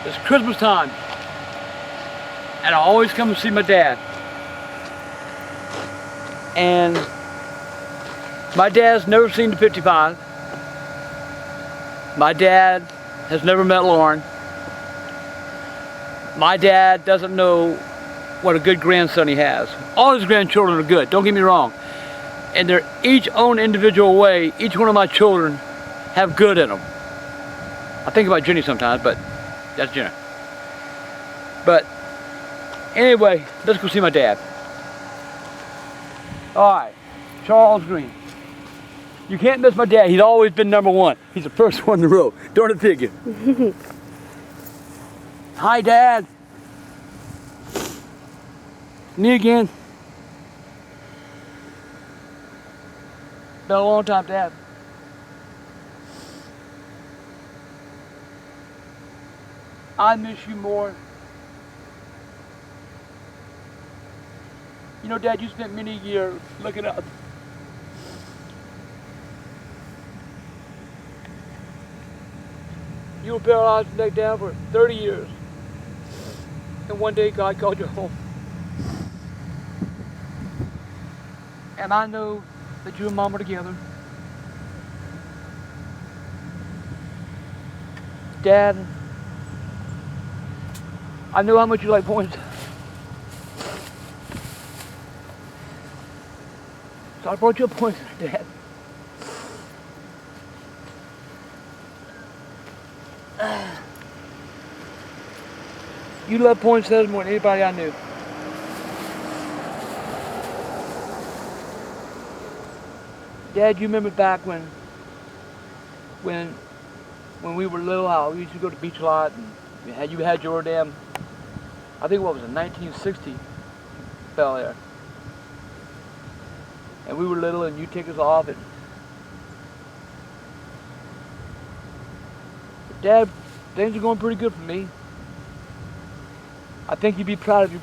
It's Christmas time, and I always come to see my dad. And my dad's never seen the 55. My dad has never met Lauren. My dad doesn't know what a good grandson he has. All his grandchildren are good, don't get me wrong. And they're each own individual way. Each one of my children have good in them. I think about Jenny sometimes, but that's Jenny. But anyway, let's go see my dad. All right, Charles Green. You can't miss my dad. He's always been number one. He's the first one in the row. Don't it figure? Hi, Dad. Me again. Been a long time, Dad. I miss you more. You know, Dad, you spent many years looking up. You were paralyzed from the neck down for 30 years. And one day God called you home. And I know that you and Mom are together. Dad, I know how much you like points. So I brought you a pointer, Dad. You love poinsettias more than anybody I knew. Dad, you remember back when we were little, how we used to go to the beach a lot, and you had your damn, I think what was it, 1960 fell there. And we were little and you take us off and Dad, things are going pretty good for me. I think you'd be proud of you.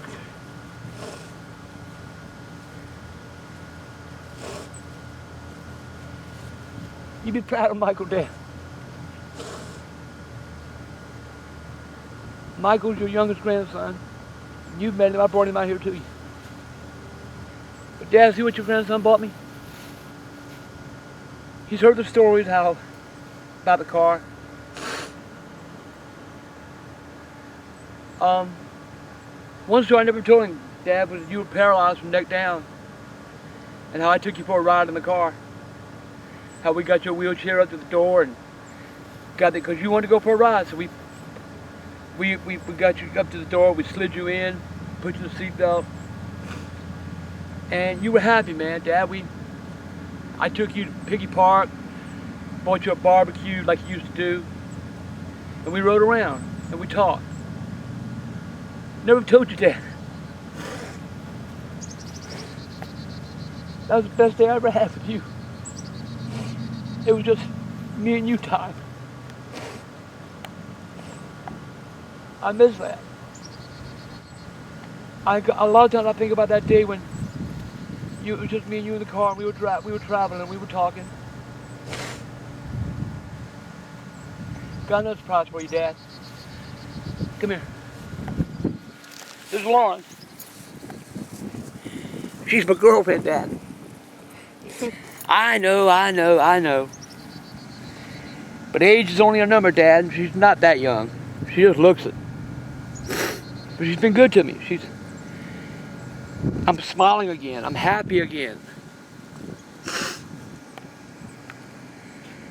You'd be proud of Michael, Dad. Michael's your youngest grandson. You've met him, I brought him out here to you. But Dad, see what your grandson bought me? He's heard the stories about the car. One story I never told him, Dad, was you were paralyzed from neck down. And how I took you for a ride in the car. How we got your wheelchair up to the door and got it because you wanted to go for a ride. So we got you up to the door, we slid you in, put you in the seatbelt. And you were happy, man. Dad, I took you to Piggy Park, bought you a barbecue like you used to do. And we rode around and we talked. Never told you, Dad. That was the best day I ever had with you. It was just me and you time. I miss that. A lot of times I think about that day when it was just me and you in the car and we were traveling and we were talking. Got another surprise for you, Dad. Come here. This is Lauren. She's my girlfriend, Dad. I know. But age is only a number, Dad. She's not that young. She just looks it. But she's been good to me. I'm smiling again. I'm happy again.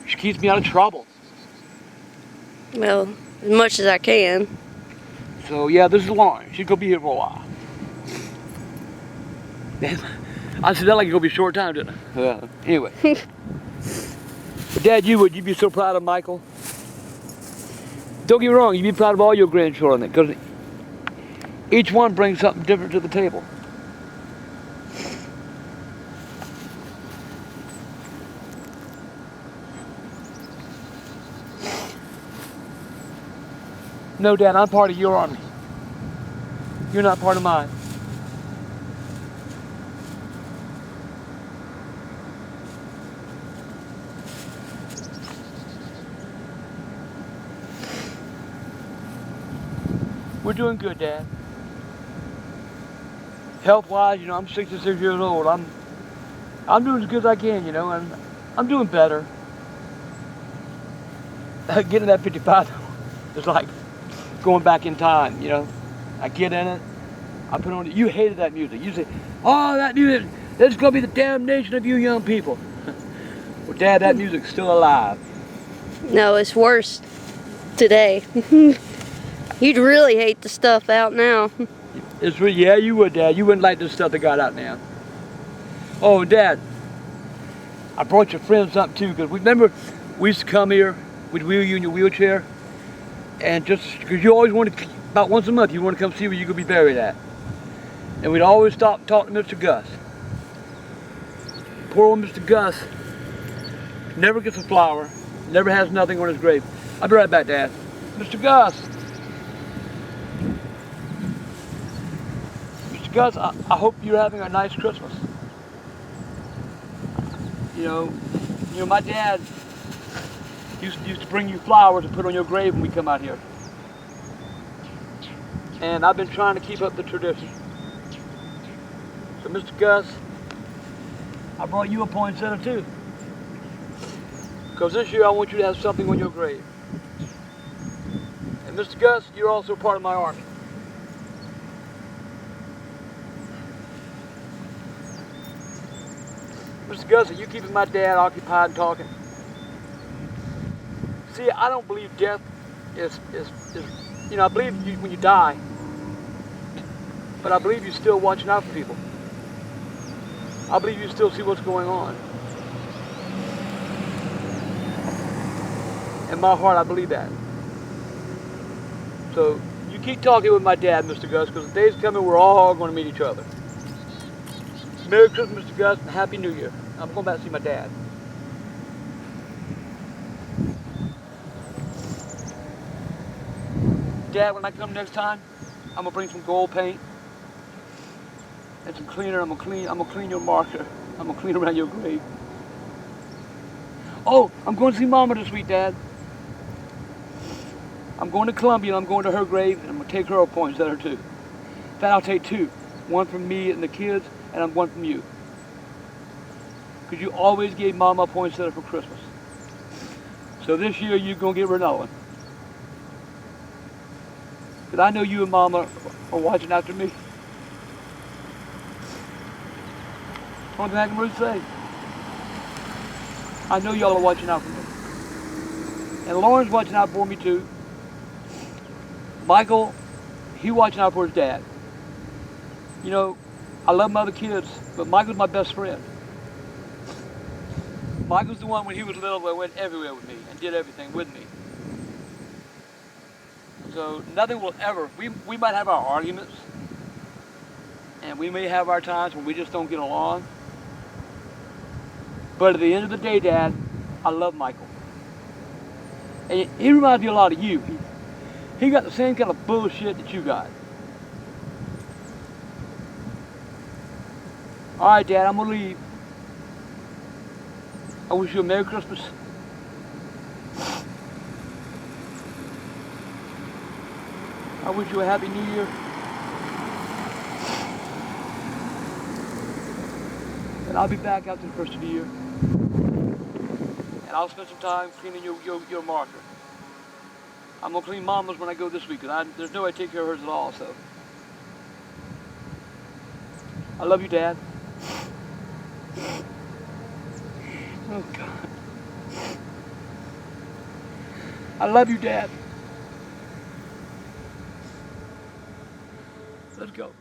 She keeps me out of trouble. Well, as much as I can. So yeah, this is Lauren. She's gonna be here for a while. I said that like it's gonna be a short time, didn't I? Anyway. But Dad, would you be so proud of Michael? Don't get me wrong, you'd be proud of all your grandchildren because each one brings something different to the table. No, Dad, I'm part of your army. You're not part of mine. We're doing good, Dad. Health-wise, you know, I'm 66 years old. I'm doing as good as I can, you know, and I'm doing better. Getting that 55 is like going back in time, you know. I get in it, I put on it. You hated that music. You say, oh, that music, that's gonna be the damnation of you young people. Well, Dad, that music's still alive. No, it's worse today. You'd really hate the stuff out now. It's really, yeah, you would, Dad. You wouldn't like this stuff that got out now. Oh, Dad, I brought your friends something too, because remember, we used to come here, we'd wheel you in your wheelchair, and just because you always wanted, about once a month, you want to come see where you're going to be buried at. And we'd always stop and talk to Mr. Gus. Poor old Mr. Gus never gets a flower, never has nothing on his grave. I'll be right back, Dad. Mr. Gus. Mr. Gus, I hope you're having a nice Christmas. You know, my dad used to bring you flowers and put on your grave when we come out here. And I've been trying to keep up the tradition. So, Mr. Gus, I brought you a poinsettia too. Because this year I want you to have something on your grave. And Mr. Gus, you're also part of my army. Mr. Gus, are you keeping my dad occupied and talking? See, I don't believe death is you know, I believe you, when you die, but I believe you're still watching out for people. I believe you still see what's going on. In my heart, I believe that. So, you keep talking with my dad, Mr. Gus, because the day's coming we're all going to meet each other. Merry Christmas, Mr. Gus, and Happy New Year. I'm going back to see my dad. Dad, when I come next time, I'm gonna bring some gold paint and some cleaner. I'm gonna clean your marker. I'm gonna clean around your grave. Oh, I'm going to see Mama this week, Dad. I'm going to Columbia and I'm going to her grave and I'm gonna take her a poinsettia too. In fact, I'll take two. One from me and the kids, and one from you. Because you always gave Mama a poinsettia for Christmas. So this year you're gonna give her another one. Because I know you and Mama are watching after me. Only thing I can really say. I know y'all are watching out for me. And Lauren's watching out for me too. Michael, he's watching out for his dad. You know, I love my other kids, but Michael's my best friend. Michael's the one when he was little that went everywhere with me and did everything with me. So nothing will ever, we might have our arguments and we may have our times when we just don't get along. But at the end of the day, Dad, I love Michael. And he reminds me a lot of you. He got the same kind of bullshit that you got. All right, Dad, I'm gonna leave. I wish you a Merry Christmas. I wish you a Happy New Year. And I'll be back after the first of the year. And I'll spend some time cleaning your marker. I'm gonna clean Mama's when I go this week, because there's no way I take care of hers at all, so. I love you, Dad. Oh, God. I love you, Dad. Let's go.